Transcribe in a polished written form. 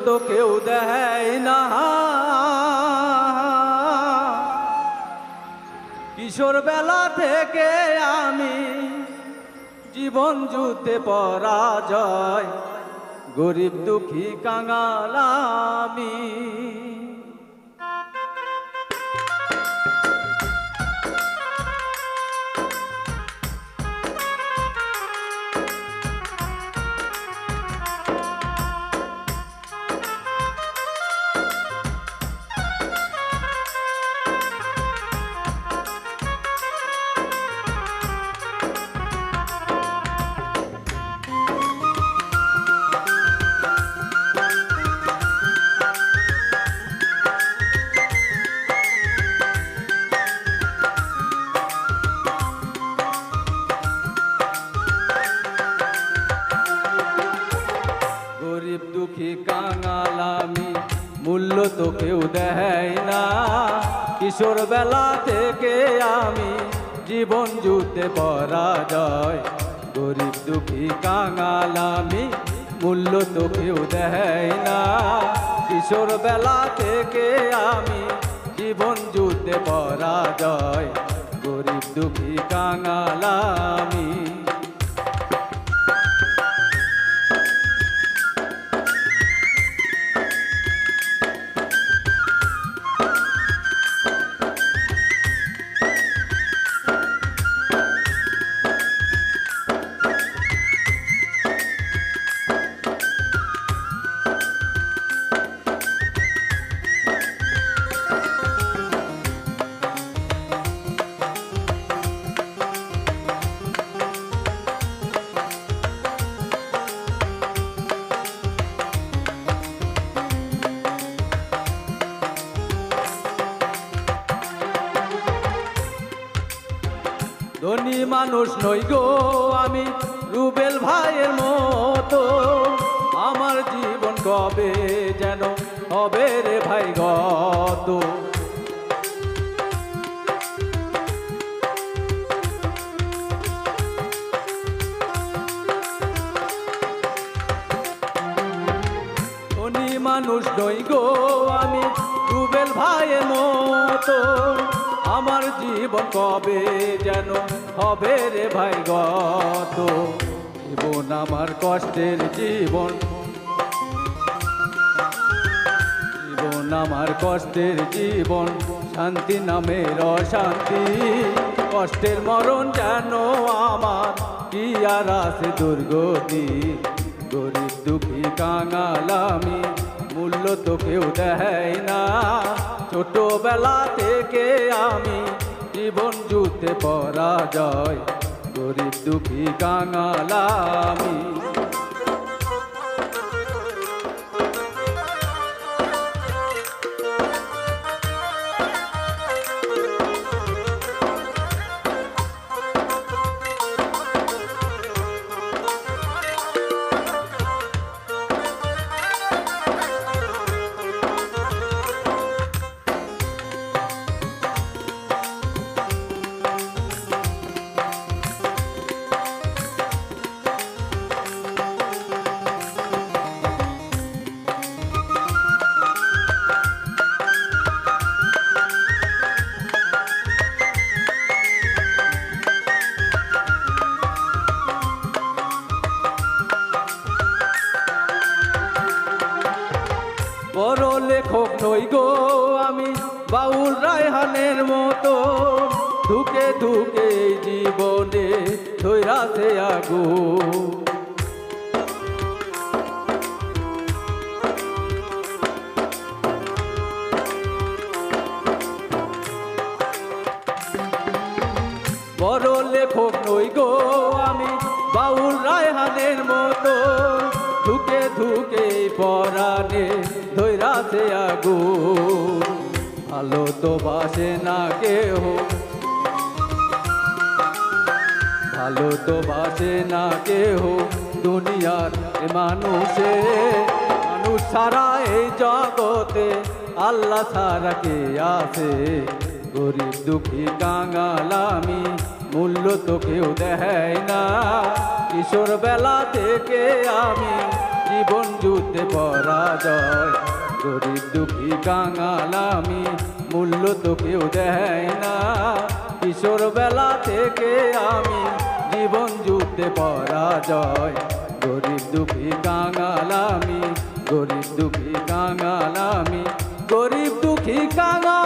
তো কেউ দেয় না। কিশোর বেলা থেকে আমি জীবন যুদ্ধে পরাজয়, গরিব দুঃখী কাঙাল আমি। গরিব দুঃখী কাঙাল আমি, মূল্য তো কেউ দেয় না। কিশোর বেলা থেকে আমি জীবন যুদ্ধে পরাজয়, গরিব দুঃখী কাঙাল আমি, মূল্য তো কেউ দেয় না। কিশোর বেলা থেকে আমি জীবন যুদ্ধে পরাজয়, গরিব দুঃখী কাঙাল আমি। ধনী মানুষ নই গো আমি রুবেল ভাইয়ের মতো, আমার জীবন কবে যেন হবে রে ভাই গত। ধনী মানুষ নই গো আমি রুবেল ভাইয়ের মতো, আমার জীবন কবে যেন হবে রে ভাই গত। জীবন আমার কষ্টের জীবন, জীবন আমার কষ্টের জীবন, শান্তি নামের অশান্তি। কষ্টের মরণ যেন আমার, কি আর আছে দুর্গতি। গরিব দুঃখী কাঙাল আমি, মূল্য তো কেউ দেয় না। ছোটবেলা থেকে আমি জীবন যুদ্ধে পরাজয়, গরিব দুঃখী কাঙাল আমি। বড় লেখক নই গো আমি বাউল রায়হানের মতো, ধুকে ধুকে জীবনে ধৈরাছে আগুন। বড় লেখক নই গো আমি বাউল রায়হানের মতো, ধুকে ধুকে পরাণে ধৈরাছে আগুন। ভালো তো বাসে না কেহ, ভালো তো বাসে না কেহ দুনিয়ার মানুষে। মানুষ ছাড়া এই জগতে আল্লাহ ছাড়া কে আছে। গরিব দুঃখী কাঙাল আমি, মূল্য তো কেউ দেয় না। কিশোর বেলা থেকে আমি জীবন যুদ্ধ যুদ্ধে পরাজয়। গরিব দুঃখী কাঙাল আমি, মূল্য তো কেউ দেয় না। কিশোর বেলা থেকে আমি, জীবন যুদ্ধে পরাজয়। গরিব দুঃখী কাঙাল আমি, গরিব দুঃখী কাঙাল আমি, গরিব দুঃখী কাঙাল।